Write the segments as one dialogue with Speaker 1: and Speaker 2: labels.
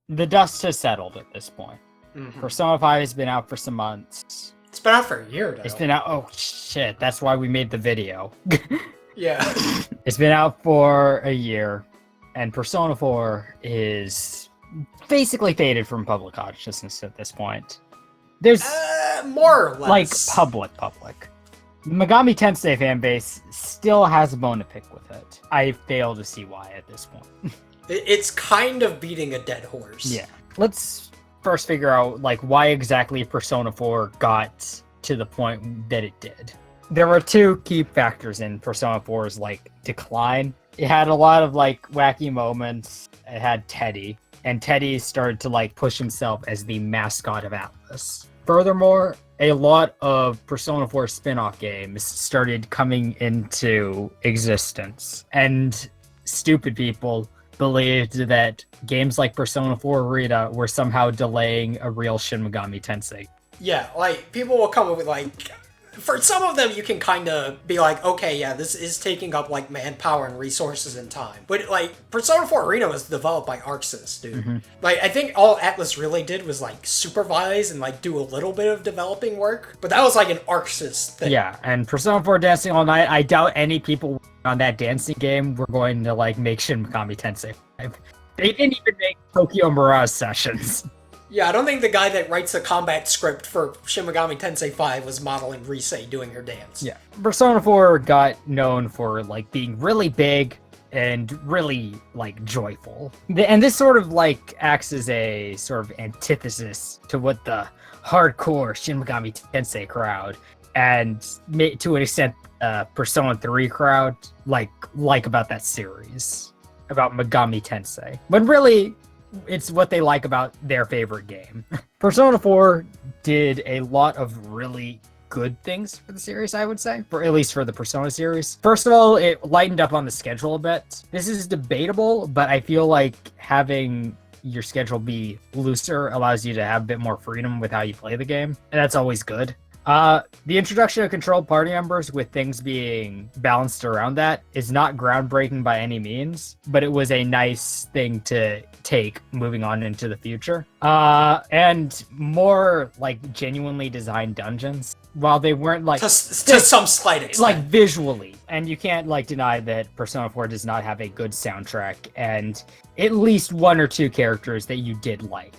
Speaker 1: the dust has settled at this point. Persona 5 has been out for some months.
Speaker 2: It's been out for a year, though.
Speaker 1: It's been out. Oh shit! That's why we made the video.
Speaker 2: Yeah.
Speaker 1: It's been out for a year, and Persona 4 is basically faded from public consciousness at this point. There's
Speaker 2: more or less.
Speaker 1: like public. Megami Tensei fanbase still has a bone to pick with it. I fail to see why at this point.
Speaker 2: It's kind of beating a dead horse.
Speaker 1: Yeah. Let's first figure out like why exactly Persona 4 got to the point that it did. There were two key factors in Persona 4's like decline. It had a lot of like wacky moments. It had Teddy, and Teddy started to like push himself as the mascot of Atlas. Furthermore, a lot of Persona 4 spin-off games started coming into existence, and stupid people believed that games like Persona 4 Arena were somehow delaying a real Shin Megami Tensei.
Speaker 2: Yeah, like, people will come up with, like... For some of them, you can kind of be like, okay, yeah, this is taking up, like, manpower and resources and time. But, like, Persona 4 Arena was developed by ArcSys, dude. Mm-hmm. Like, I think all Atlas really did was, like, supervise and, like, do a little bit of developing work. But that was, like, an ArcSys thing.
Speaker 1: Yeah, and Persona 4 Dancing All Night, I doubt any people on that dancing game were going to, like, make Shin Megami Tensei 5. They didn't even make Tokyo Mirage Sessions.
Speaker 2: Yeah, I don't think the guy that writes the combat script for Shin Megami Tensei 5 was modeling Rise doing her dance.
Speaker 1: Yeah. Persona 4 got known for, like, being really big and really, like, joyful. And this sort of, like, acts as a sort of antithesis to what the hardcore Shin Megami Tensei crowd and, to an extent, Persona 3 crowd like about that series, about Megami Tensei. When really... it's what they like about their favorite game. Persona 4 did a lot of really good things for the series, I would say, at least for the Persona series. First of all, it lightened up on the schedule a bit. This is debatable, but I feel like having your schedule be looser allows you to have a bit more freedom with how you play the game, and that's always good. The introduction of controlled party members with things being balanced around that is not groundbreaking by any means, but it was a nice thing to take moving on into the future. And more like genuinely designed dungeons, while they weren't like...
Speaker 2: to some slight extent.
Speaker 1: Like visually. And you can't like deny that Persona 4 does not have a good soundtrack and at least one or two characters that you did like.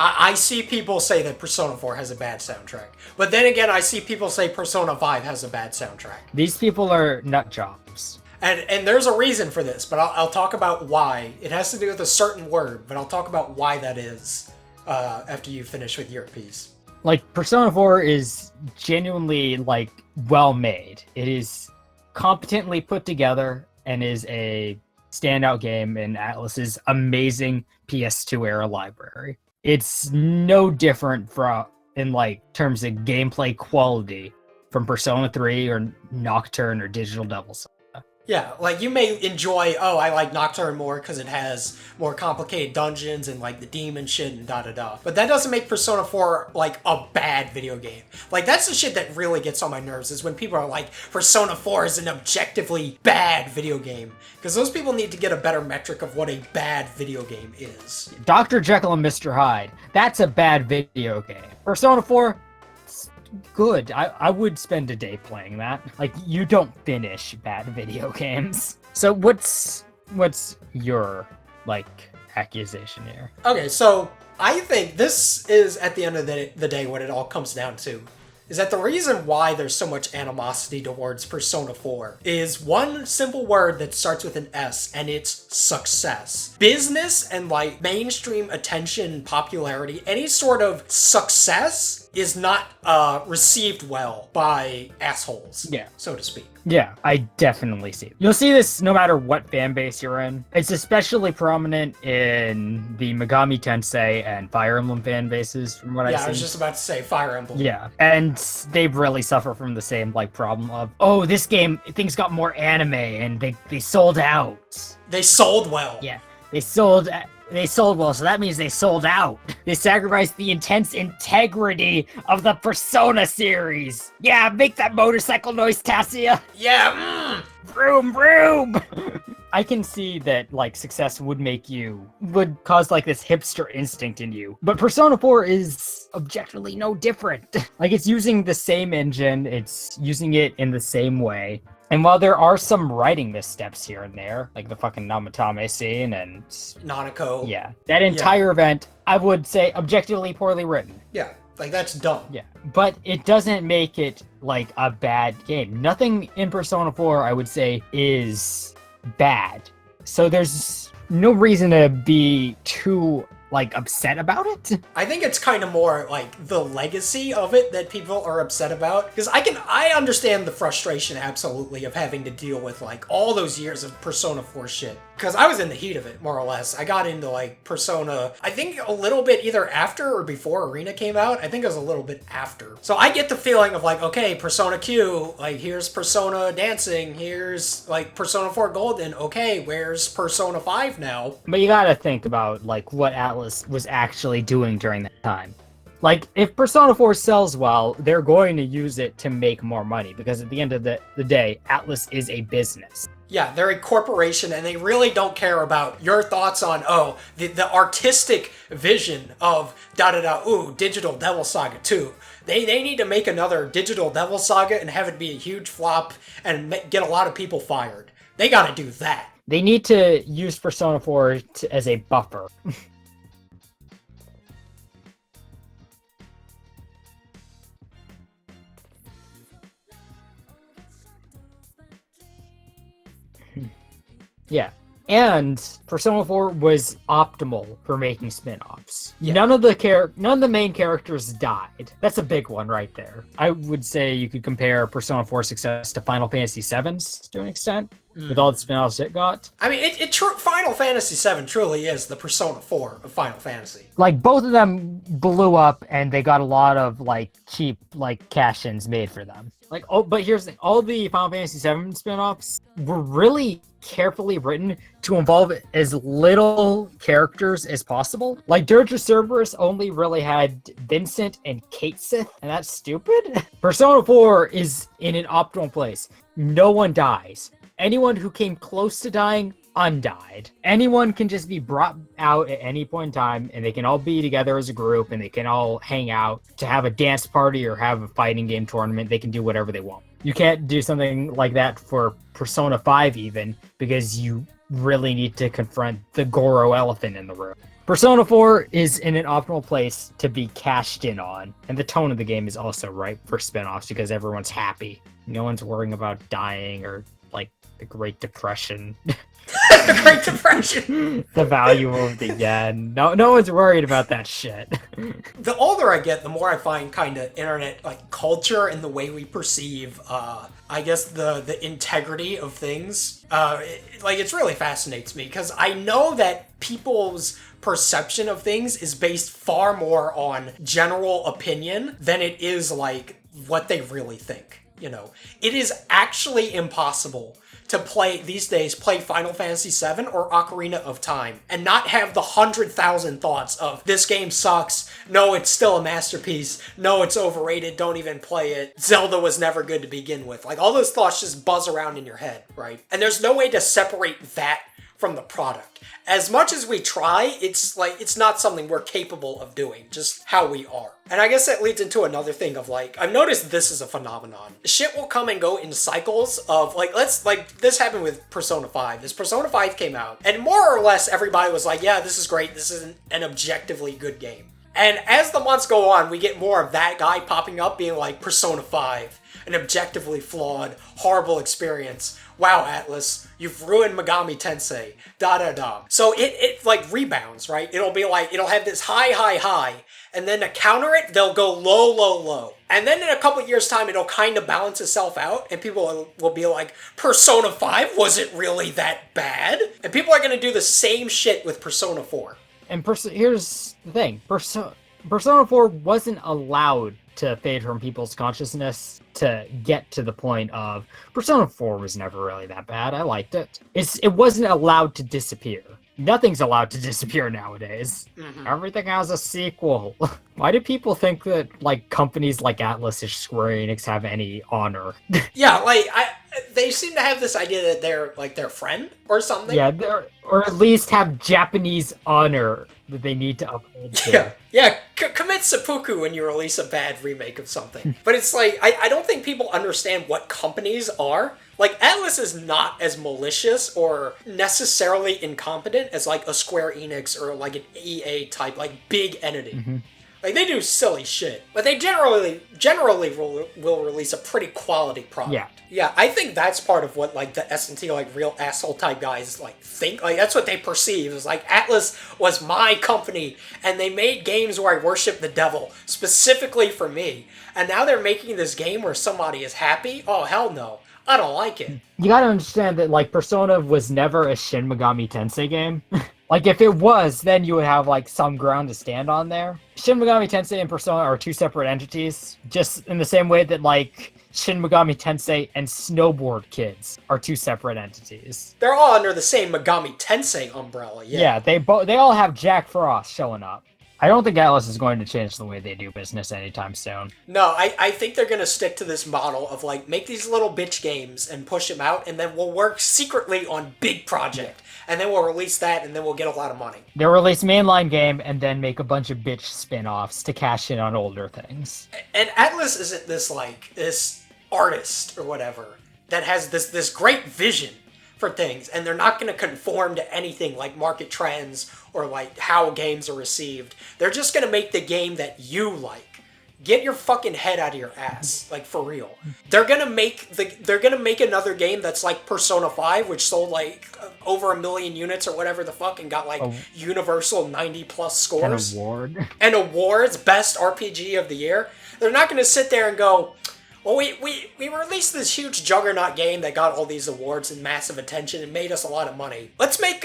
Speaker 2: I see people say that Persona 4 has a bad soundtrack. But then again, I see people say Persona 5 has a bad soundtrack.
Speaker 1: These people are nut jobs.
Speaker 2: And there's a reason for this, but I'll talk about why. It has to do with a certain word, but I'll talk about why that is after you finish with your piece.
Speaker 1: Like, Persona 4 is genuinely, like, well-made. It is competently put together and is a standout game in Atlas's amazing PS2-era library. It's no different in like terms of gameplay quality from Persona 3 or Nocturne or Digital Devil Saga.
Speaker 2: Yeah, like you may enjoy, I like Nocturne more because it has more complicated dungeons and like the demon shit and da-da-da. But that doesn't make Persona 4 like a bad video game. Like that's the shit that really gets on my nerves is when people are like, Persona 4 is an objectively bad video game. Because those people need to get a better metric of what a bad video game is.
Speaker 1: Dr. Jekyll and Mr. Hyde, that's a bad video game. Persona 4, good. I would spend a day playing that. Like, you don't finish bad video games. So what's your, like, accusation here?
Speaker 2: Okay, so I think this is, at the end of the day, what it all comes down to. Is that the reason why there's so much animosity towards Persona 4 is one simple word that starts with an S, and it's success. Business and, like, mainstream attention, popularity, any sort of success is not received well by assholes, so to speak.
Speaker 1: Yeah, I definitely see it. You'll see this no matter what fan base you're in. It's especially prominent in the Megami Tensei and Fire Emblem fan bases, from what I've seen.
Speaker 2: Yeah, I was just about to say Fire Emblem.
Speaker 1: Yeah, and they really suffer from the same, like, problem of, this game, things got more anime, and they sold out.
Speaker 2: They sold well.
Speaker 1: Yeah, they sold well, so that means they sold out. They sacrificed the intense integrity of the Persona series. Yeah, make that motorcycle noise, Tassia.
Speaker 2: Yeah,
Speaker 1: Vroom, vroom. I can see that like success would cause like this hipster instinct in you. But Persona 4 is objectively no different. Like it's using the same engine, it's using it in the same way. And while there are some writing missteps here and there, like the fucking Namatame scene and
Speaker 2: Nanako.
Speaker 1: Yeah. That entire event, I would say objectively poorly written.
Speaker 2: Yeah. Like, that's dumb.
Speaker 1: Yeah, but it doesn't make it, like, a bad game. Nothing in Persona 4, I would say, is bad. So there's no reason to be too, like, upset about it.
Speaker 2: I think it's kind of more, like, the legacy of it that people are upset about. Because I understand the frustration, absolutely, of having to deal with, like, all those years of Persona 4 shit. Because I was in the heat of it, more or less. I got into, like, Persona, I think a little bit either after or before Arena came out. I think it was a little bit after. So I get the feeling of, like, okay, Persona Q, like, here's Persona Dancing, here's, like, Persona 4 Golden. Okay, where's Persona 5 now?
Speaker 1: But you gotta think about, like, what Atlas was actually doing during that time. Like, if Persona 4 sells well, they're going to use it to make more money, because at the end of the day, Atlas is a business.
Speaker 2: Yeah, they're a corporation, and they really don't care about your thoughts on, the artistic vision of ooh, Digital Devil Saga 2. They need to make another Digital Devil Saga and have it be a huge flop and get a lot of people fired. They gotta do that.
Speaker 1: They need to use Persona 4 as a buffer. Yeah. And Persona 4 was optimal for making spin-offs.
Speaker 2: Yeah.
Speaker 1: None of the main characters died. That's a big one right there. I would say you could compare Persona 4 success to Final Fantasy VII's to an extent, with all the spin-offs it got.
Speaker 2: I mean, Final Fantasy VII truly is the Persona 4 of Final Fantasy.
Speaker 1: Like, both of them blew up, and they got a lot of, like, cheap, like, cash-ins made for them. Like, but here's the thing. All the Final Fantasy VII spin-offs were really carefully written to involve as little characters as possible. Like, Dirge of Cerberus only really had Vincent and Kate Sith, and that's stupid. Persona 4 is in an optimal place. No one dies. Anyone who came close to dying, undied. Anyone can just be brought out at any point in time, and they can all be together as a group, and they can all hang out to have a dance party or have a fighting game tournament. They can do whatever they want. You can't do something like that for Persona 5 even, because you really need to confront the Goro elephant in the room. Persona 4 is in an optimal place to be cashed in on, and the tone of the game is also ripe for spin-offs because everyone's happy. No one's worrying about dying or, like, the Great Depression.
Speaker 2: The Great Depression!
Speaker 1: The value of the yen. No one's worried about that shit.
Speaker 2: The older I get, the more I find kind of internet, like, culture and the way we perceive, I guess, the integrity of things. It really fascinates me, because I know that people's perception of things is based far more on general opinion than it is, like, what they really think, you know? It is actually impossible to play Final Fantasy VII or Ocarina of Time and not have the 100,000 thoughts of, this game sucks, no, it's still a masterpiece, no, it's overrated, don't even play it, Zelda was never good to begin with. Like, all those thoughts just buzz around in your head, right? And there's no way to separate that from the product. As much as we try, it's not something we're capable of doing, just how we are. And I guess that leads into another thing of, like, I've noticed this is a phenomenon. Shit will come and go in cycles of, this happened with Persona 5. This Persona 5 came out, and more or less everybody was like, yeah, this is great, this is an objectively good game. And as the months go on, we get more of that guy popping up being like, Persona 5, an objectively flawed, horrible experience. Wow, Atlas, you've ruined Megami Tensei. Da-da-da. So it rebounds, right? It'll have this high, and then to counter it, they'll go low. And then in a couple years' time, it'll kind of balance itself out, and people will be like, Persona 5, was it really that bad? And people are going to do the same shit with Persona 4.
Speaker 1: And here's the thing. Persona 4 wasn't allowed to fade from people's consciousness to get to the point of, Persona 4 was never really that bad. I liked it. It wasn't allowed to disappear. Nothing's allowed to disappear nowadays. Mm-hmm. Everything has a sequel. Why do people think that, like, companies like Atlas or Square Enix have any honor?
Speaker 2: Yeah, they seem to have this idea that they're like their friend or something.
Speaker 1: Yeah, or at least have Japanese honor that they need to uphold.
Speaker 2: Commit seppuku when you release a bad remake of something. But it's like, I don't think people understand what companies are. Like, Atlas is not as malicious or necessarily incompetent as, like, a Square Enix or, like, an EA type, like, big entity.
Speaker 1: Mm-hmm.
Speaker 2: Like, they do silly shit. But they generally will release a pretty quality product.
Speaker 1: Yeah.
Speaker 2: Yeah, I think that's part of what, like, the S&T, like, real asshole type guys, like, think. Like, that's what they perceive. Is like, Atlas was my company, and they made games where I worship the devil, specifically for me. And now they're making this game where somebody is happy? Oh, hell no. I don't like it.
Speaker 1: You gotta understand that, like, Persona was never a Shin Megami Tensei game. Like, if it was, then you would have, like, some ground to stand on there. Shin Megami Tensei and Persona are two separate entities, just in the same way that, like, Shin Megami Tensei and Snowboard Kids are two separate entities.
Speaker 2: They're all under the same Megami Tensei umbrella, yeah.
Speaker 1: Yeah, they all have Jack Frost showing up. I don't think Atlas is going to change the way they do business anytime soon.
Speaker 2: No, I think they're going to stick to this model of, like, make these little bitch games and push them out, and then we'll work secretly on big project. And then we'll release that, and then we'll get a lot of money.
Speaker 1: They'll release mainline game, and then make a bunch of bitch spin-offs to cash in on older things.
Speaker 2: And Atlas isn't this, like, this artist or whatever that has this great vision for things, and they're not going to conform to anything like market trends or like how games are received. They're just going to make the game that you like. Get your fucking head out of your ass, like, for real. They're gonna make another game that's like Persona 5, which sold like over 1 million units or whatever the fuck, and got like universal 90+ scores. An awards, best RPG of the year. They're not gonna sit there and go, well, we released this huge juggernaut game that got all these awards and massive attention and made us a lot of money. Let's make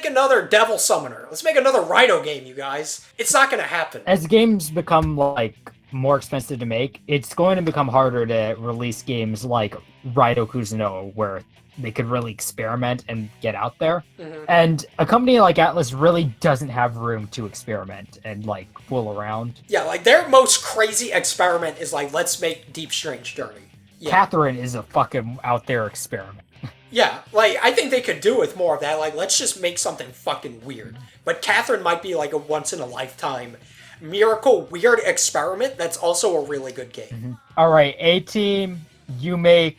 Speaker 2: another Devil Summoner. Let's make another Raito game, you guys. It's not gonna happen.
Speaker 1: As games become, like, more expensive to make, it's going to become harder to release games like Raito Kuzunoa, where they could really experiment and get out there.
Speaker 2: Mm-hmm.
Speaker 1: And a company like Atlas really doesn't have room to experiment and, like, fool around.
Speaker 2: Yeah, like, their most crazy experiment is like, let's make Deep Strange dirty. Yeah.
Speaker 1: Catherine is a fucking out there experiment.
Speaker 2: Yeah, like, I think they could do with more of that. Like, let's just make something fucking weird. But Catherine might be like a once-in-a-lifetime miracle weird experiment that's also a really good game.
Speaker 1: Mm-hmm. All right, A team, you make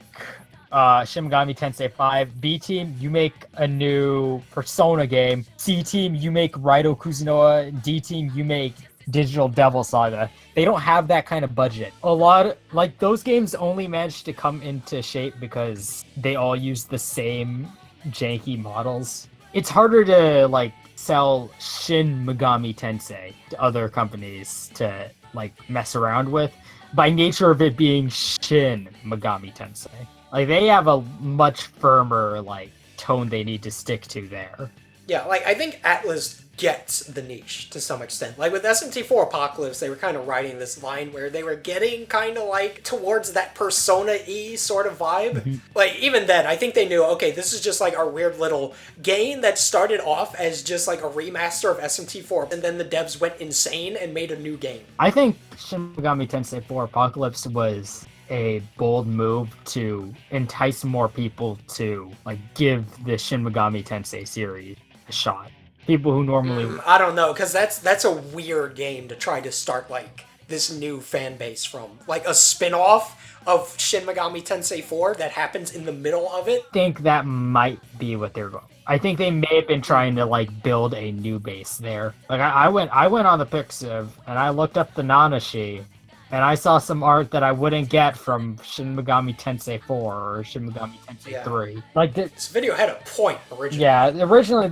Speaker 1: Shin Megami Tensei 5. B team, you make a new Persona game. C team, you make Raito Kuzunoa. D team, you make Digital Devil Saga. They don't have that kind of budget. Those games only managed to come into shape because they all use the same janky models. It's harder to, like, sell Shin Megami Tensei to other companies to, like, mess around with by nature of it being Shin Megami Tensei. Like, they have a much firmer, like, tone they need to stick to there.
Speaker 2: Yeah, like, I think Atlas gets the niche to some extent. Like, with SMT4 Apocalypse, they were kind of riding this line where they were getting kind of, like, towards that Persona-y sort of vibe.
Speaker 1: Mm-hmm.
Speaker 2: Like, even then, I think they knew, okay, this is just, like, our weird little game that started off as just, like, a remaster of SMT4, and then the devs went insane and made a new game.
Speaker 1: I think Shin Megami Tensei 4 Apocalypse was a bold move to entice more people to, like, give the Shin Megami Tensei series a shot. People who normally...
Speaker 2: I don't know, because that's a weird game to try to start, like, this new fan base from. Like, a spin-off of Shin Megami Tensei 4 that happens in the middle of it.
Speaker 1: I think that might be what they're going. I think they may have been trying to, like, build a new base there. Like, I went on the Pixiv, and I looked up the Nanashi, and I saw some art that I wouldn't get from Shin Megami Tensei 4 or Shin Megami Tensei 3. Like,
Speaker 2: this video had a point originally.
Speaker 1: Yeah, originally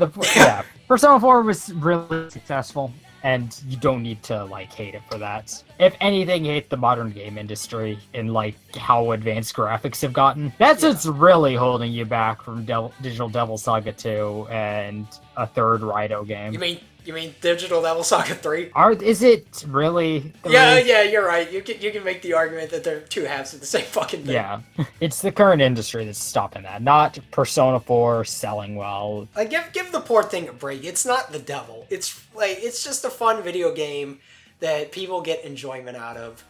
Speaker 1: Persona 4 was really successful, and you don't need to, like, hate it for that. If anything, hate the modern game industry and, like, how advanced graphics have gotten. That's what's really holding you back from Digital Devil Saga 2 and a third Raito game.
Speaker 2: You mean Digital Devil Saga 3?
Speaker 1: Is it really?
Speaker 2: Yeah, you're right. You can make the argument that they're two halves of the same fucking thing.
Speaker 1: Yeah. It's the current industry that's stopping that, not Persona 4 selling well.
Speaker 2: Like, give the poor thing a break. It's not the devil. It's just a fun video game that people get enjoyment out of.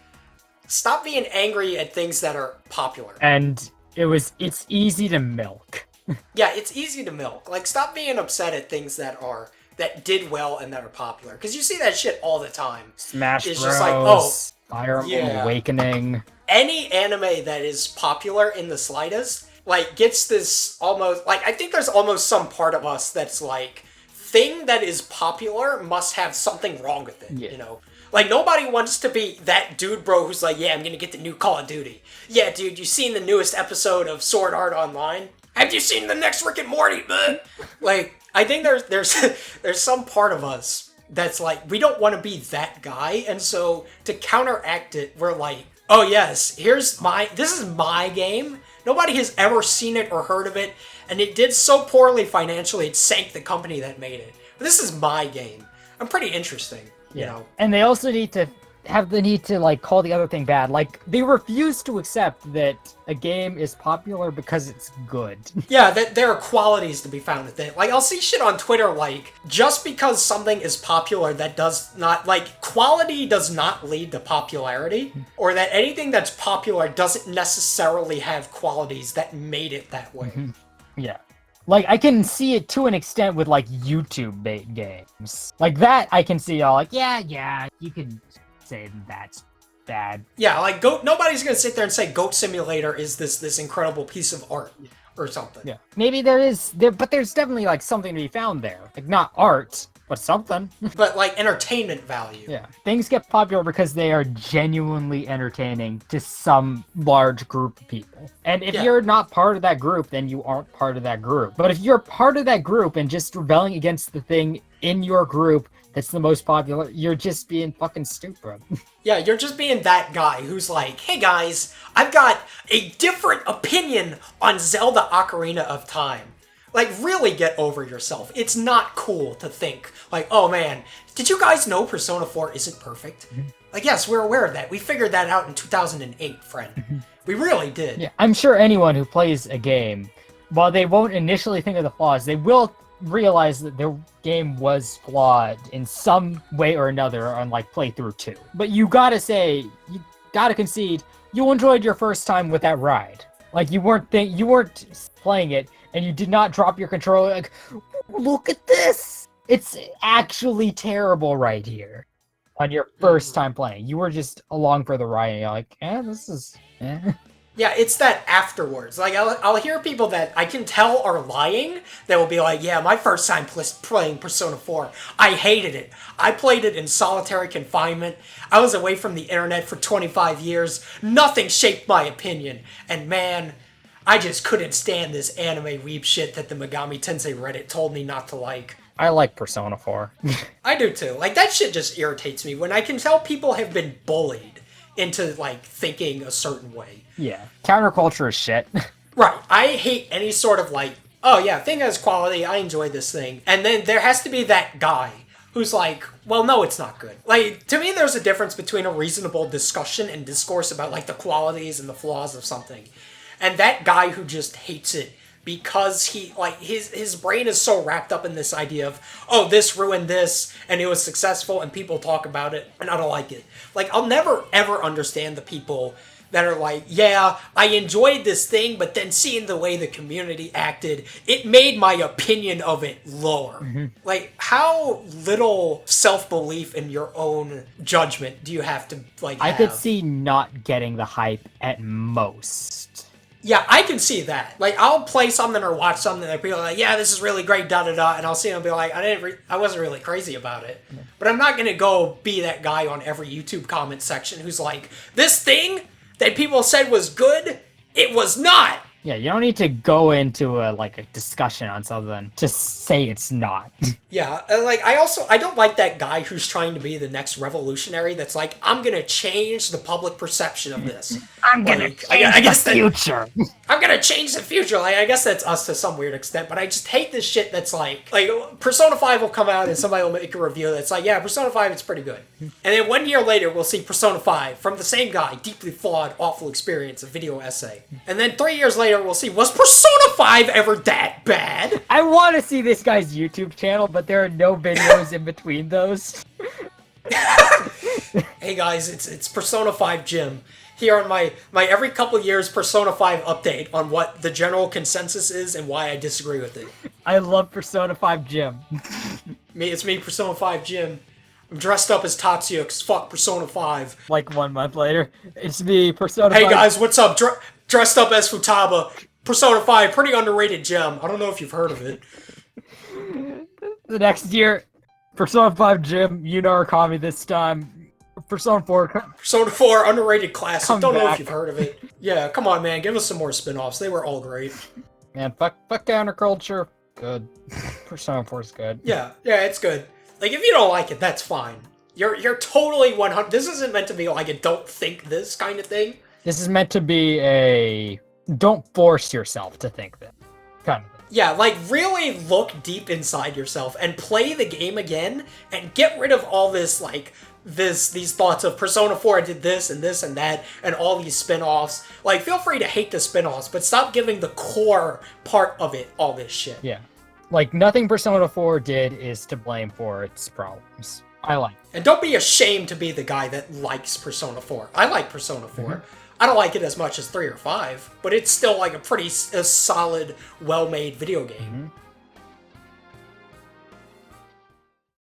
Speaker 2: Stop being angry at things that are popular.
Speaker 1: And It's easy to milk.
Speaker 2: Yeah, it's easy to milk. Like, stop being upset at things that did well and that are popular. Because you see that shit all the time.
Speaker 1: Smash
Speaker 2: It's
Speaker 1: Bros.
Speaker 2: just like, oh,
Speaker 1: Fire Emblem
Speaker 2: yeah.
Speaker 1: Awakening.
Speaker 2: Any anime that is popular in the slightest, like, gets this almost, like, I think there's almost some part of us that's like, thing that is popular must have something wrong with it, you know? Like, nobody wants to be that dude, bro, who's like, yeah, I'm gonna get the new Call of Duty. Yeah, dude, you seen the newest episode of Sword Art Online? Have you seen the next Rick and Morty, bud? Like, I think there's some part of us that's like, we don't want to be that guy, and so to counteract it, we're like, oh yes, this is my game. Nobody has ever seen it or heard of it, and it did so poorly financially, it sank the company that made it. But this is my game. I'm pretty interesting, you know?
Speaker 1: And they also need to have the need to, like, call the other thing bad. Like, they refuse to accept that a game is popular because it's good.
Speaker 2: Yeah, that there are qualities to be found with it. Like, I'll see shit on Twitter like, just because something is popular, that does not, like, quality does not lead to popularity, or that anything that's popular doesn't necessarily have qualities that made it that way.
Speaker 1: Yeah. Like, I can see it to an extent with, like, YouTube-bait games. Like, that I can see all, like, yeah, you can say that's bad.
Speaker 2: Yeah, like, nobody's gonna sit there and say Goat Simulator is this incredible piece of art or something.
Speaker 1: Yeah. Maybe but there's definitely, like, something to be found there. Like, not art, but something.
Speaker 2: But, like, entertainment value.
Speaker 1: Yeah. Things get popular because they are genuinely entertaining to some large group of people. And if you're not part of that group, then you aren't part of that group. But if you're part of that group and just rebelling against the thing in your group that's the most popular, you're just being fucking stupid.
Speaker 2: Yeah, you're just being that guy who's like, hey guys, I've got a different opinion on Zelda Ocarina of Time. Like, really get over yourself. It's not cool to think, like, oh man, did you guys know Persona 4 isn't perfect? Like, yes, we're aware of that. We figured that out in 2008, friend. We really did.
Speaker 1: Yeah, I'm sure anyone who plays a game, while they won't initially think of the flaws, they will realize that their game was flawed in some way or another on, like, playthrough 2. But you gotta concede, you enjoyed your first time with that ride. Like, you weren't playing it, and you did not drop your controller like, look at this! It's actually terrible right here. On your first time playing. You were just along for the ride, and you're like, this is,
Speaker 2: Yeah, it's that afterwards. Like, I'll hear people that I can tell are lying that will be like, yeah, my first time playing Persona 4, I hated it. I played it in solitary confinement. I was away from the internet for 25 years. Nothing shaped my opinion. And man, I just couldn't stand this anime weeb shit that the Megami Tensei Reddit told me not to like.
Speaker 1: I like Persona 4.
Speaker 2: I do too. Like, that shit just irritates me when I can tell people have been bullied into, like, thinking a certain way.
Speaker 1: Yeah. Counterculture is shit.
Speaker 2: Right. I hate any sort of, like, oh yeah, thing has quality, I enjoy this thing. And then there has to be that guy who's like, well, no, it's not good. Like, to me, there's a difference between a reasonable discussion and discourse about, like, the qualities and the flaws of something. And that guy who just hates it because he, like, his brain is so wrapped up in this idea of, oh, this ruined this, and it was successful, and people talk about it, and I don't like it. Like, I'll never, ever understand the people that are like, yeah, I enjoyed this thing, but then seeing the way the community acted, it made my opinion of it lower. Like, how little self-belief in your own judgment do you have to, like, have?
Speaker 1: I could see not getting the hype at most.
Speaker 2: Yeah, I can see that. Like, I'll play something or watch something that people are like, yeah, this is really great, da-da-da, and I'll see them be like, I wasn't really crazy about it. But I'm not gonna go be that guy on every YouTube comment section who's like, this thing that people said was good, it was not!
Speaker 1: Yeah, you don't need to go into a discussion on something to say it's not.
Speaker 2: Yeah, and like, I don't like that guy who's trying to be the next revolutionary that's like, I'm gonna change the public perception of this.
Speaker 1: I'm gonna change the future.
Speaker 2: I'm gonna change the future. Like, I guess that's us to some weird extent, but I just hate this shit that's like Persona 5 will come out and somebody will make a review that's like, yeah, Persona 5, it's pretty good. And then 1 year later, we'll see Persona 5 from the same guy, deeply flawed, awful experience, a video essay. And then 3 years later, we'll see, was Persona 5 ever that bad?
Speaker 1: I want to see this guy's YouTube channel, but there are no videos in between those.
Speaker 2: Hey guys, it's Persona 5 Jim. here on my every couple years Persona 5 update on what the general consensus is and why I disagree with it.
Speaker 1: I love Persona 5 Jim.
Speaker 2: It's me, Persona 5 Jim. I'm dressed up as Tatsuya because fuck Persona 5.
Speaker 1: Like 1 month later, it's me, Persona 5.
Speaker 2: Hey guys, what's up? Dressed up as Futaba. Persona 5, pretty underrated gem. I don't know if you've heard of it.
Speaker 1: The next year, Persona 5 Jim, Yuna Arkami this time. Persona 4.
Speaker 2: Persona 4, underrated classic.
Speaker 1: Come
Speaker 2: Don't know
Speaker 1: back.
Speaker 2: if you've heard of it. Yeah, come on, man. Give us some more spin-offs. They were all great.
Speaker 1: Man, fuck counterculture. Good. Persona 4 is good.
Speaker 2: Yeah, it's good. Like, if you don't like it, that's fine. You're totally 100. This isn't meant to be like a don't think this kind of thing.
Speaker 1: This is meant to be a don't force yourself to think that kind of thing.
Speaker 2: Yeah, like, really look deep inside yourself and play the game again and get rid of all this, like, these thoughts of Persona 4 did this and that and all these spin-offs. Like, feel free to hate the spin-offs, but stop giving the core part of it all this shit.
Speaker 1: Yeah. Like, nothing Persona 4 did is to blame for its problems. I like it.
Speaker 2: And don't be ashamed to be the guy that likes Persona 4. I like Persona 4. Mm-hmm. I don't like it as much as 3 or 5, but it's still like a pretty solid, well-made video game.
Speaker 1: Mm-hmm.